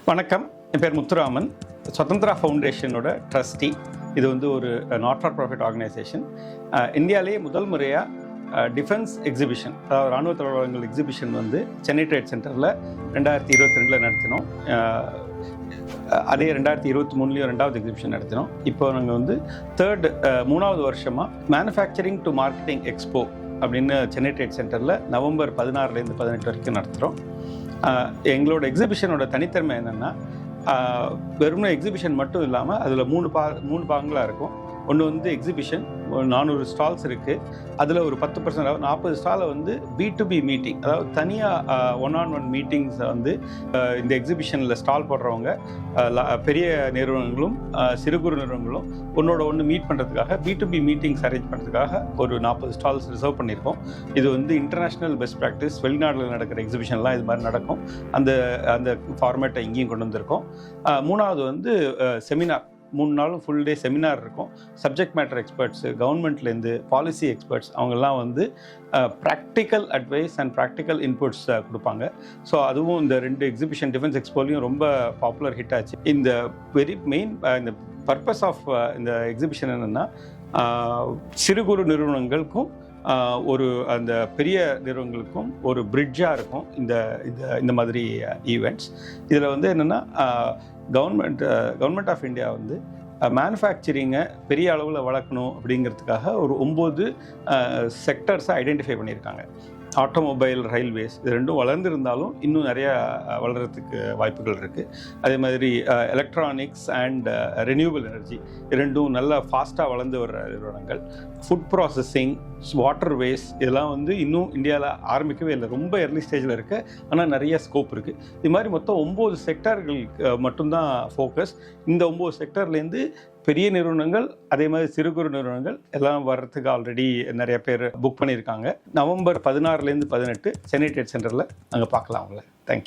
வணக்கம், என் பேர் முத்துராமன். சுதந்திரா ஃபவுண்டேஷனோட ட்ரஸ்டி. இது வந்து ஒரு நாட் ஃபார் ப்ராஃபிட் ஆர்கனைசேஷன். இந்தியாவிலேயே முதல் முறையாக டிஃபென்ஸ் எக்ஸிபிஷன், அதாவது இராணுவ தளவாடங்கள் எக்ஸிபிஷன் வந்து சென்னை ட்ரேட் சென்டரில் 2022 நடத்தினோம். அதே 2023 ரெண்டாவது எக்ஸிபிஷன் நடத்தினோம். இப்போ நாங்கள் வந்து மூணாவது வருஷமாக மேனுஃபேக்சரிங் டு மார்க்கெட்டிங் எக்ஸ்போ அப்படின்னு சென்னை ட்ரேட் சென்டரில் நவம்பர் 16 18 வரைக்கும் நடத்துகிறோம். எங்களோட எக்ஸிபிஷனோட தனித்தன்மை என்னென்னா, வெறும் எக்ஸிபிஷன் மட்டும் இல்லாமல் அதில் மூணு பாகங்களாக இருக்கும். ஒன்று வந்து எக்ஸிபிஷன், 400 ஸ்டால்ஸ் இருக்குது. அதில் ஒரு 10%, 40 ஸ்டாலை வந்து B2B மீட்டிங், அதாவது தனியாக ஒன் மீட்டிங்ஸை வந்து இந்த எக்ஸிபிஷனில் ஸ்டால் போடுறவங்க பெரிய நிறுவனங்களும் சிறு குறு நிறுவனங்களும் ஒன்று மீட் பண்ணுறதுக்காக B2B மீட்டிங்ஸ் அரேஞ்ச் பண்ணுறதுக்காக ஒரு 40 ஸ்டால்ஸ் ரிசர்வ் பண்ணியிருக்கோம். இது வந்து இன்டர்நேஷ்னல் பெஸ்ட் ப்ராக்டிஸ். வெளிநாட்டில் நடக்கிற எக்ஸிபிஷன்லாம் இது மாதிரி நடக்கும். அந்த ஃபார்மேட்டை இங்கேயும் கொண்டு வந்திருக்கோம். மூணாவது வந்து செமினார். 3 நாளும் ஃபுல் டே செமினார் இருக்கும். சப்ஜெக்ட் மேட்டர் எக்ஸ்பர்ட்ஸு, கவர்மெண்ட்லேருந்து பாலிசி எக்ஸ்பர்ட்ஸ், அவங்கெல்லாம் வந்து practical advice and practical inputs கொடுப்பாங்க. ஸோ அதுவும் இந்த 2 எக்ஸிபிஷன் டிஃபென்ஸ் எக்ஸ்போலையும் ரொம்ப பாப்புலர் ஹிட் ஆச்சு. இந்த இந்த பர்பஸ் ஆஃப் இந்த எக்ஸிபிஷன் என்னென்னா, சிறு குறு நிறுவனங்களுக்கும் அந்த பெரிய நிறுவனங்களுக்கும் ஒரு பிரிட்ஜாக இருக்கும் இந்த மாதிரி ஈவெண்ட்ஸ். இதில் வந்து என்னென்னா, கவர்மெண்ட் ஆஃப் இந்தியா வந்து மேனுஃபேக்சரிங்கை பெரிய அளவில் வளர்க்கணும் அப்படிங்கிறதுக்காக ஒரு 9 செக்டர்ஸை ஐடென்டிஃபை பண்ணியிருக்காங்க. ஆட்டோமொபைல், ரயில்வேஸ், இது ரெண்டும் வளர்ந்துருந்தாலும் இன்னும் நிறையா வளர்கிறதுக்கு வாய்ப்புகள் இருக்குது. அதே மாதிரி எலக்ட்ரானிக்ஸ் அண்ட் ரெனியூவபிள் எனர்ஜி, இது ரெண்டும் நல்லா ஃபாஸ்ட்டாக வளர்ந்து வர்ற நிறுவனங்கள். ஃபுட் ப்ராசஸிங், வாட்டர் வேஸ்ட், இதெல்லாம் வந்து இன்னும் இந்தியாவில் ஆரம்பிக்கவே இல்லை, ரொம்ப எர்லி ஸ்டேஜில் இருக்குது. ஆனால் நிறைய ஸ்கோப் இருக்குது. இது மாதிரி மொத்தம் 9 செக்டர்களுக்கு மட்டும்தான் ஃபோக்கஸ். இந்த 9 செக்டர்லேருந்து பெரிய நிறுவனங்கள், அதே மாதிரி சிறு குறு நிறுவனங்கள் எல்லாம் வர்றதுக்கு ஆல்ரெடி நிறைய பேர் புக் பண்ணியிருக்காங்க. நவம்பர் 16 18 சென்னை ட்ரேட் சென்டரில் அங்கே பார்க்கலாம் அவங்கள. தேங்க்யூ.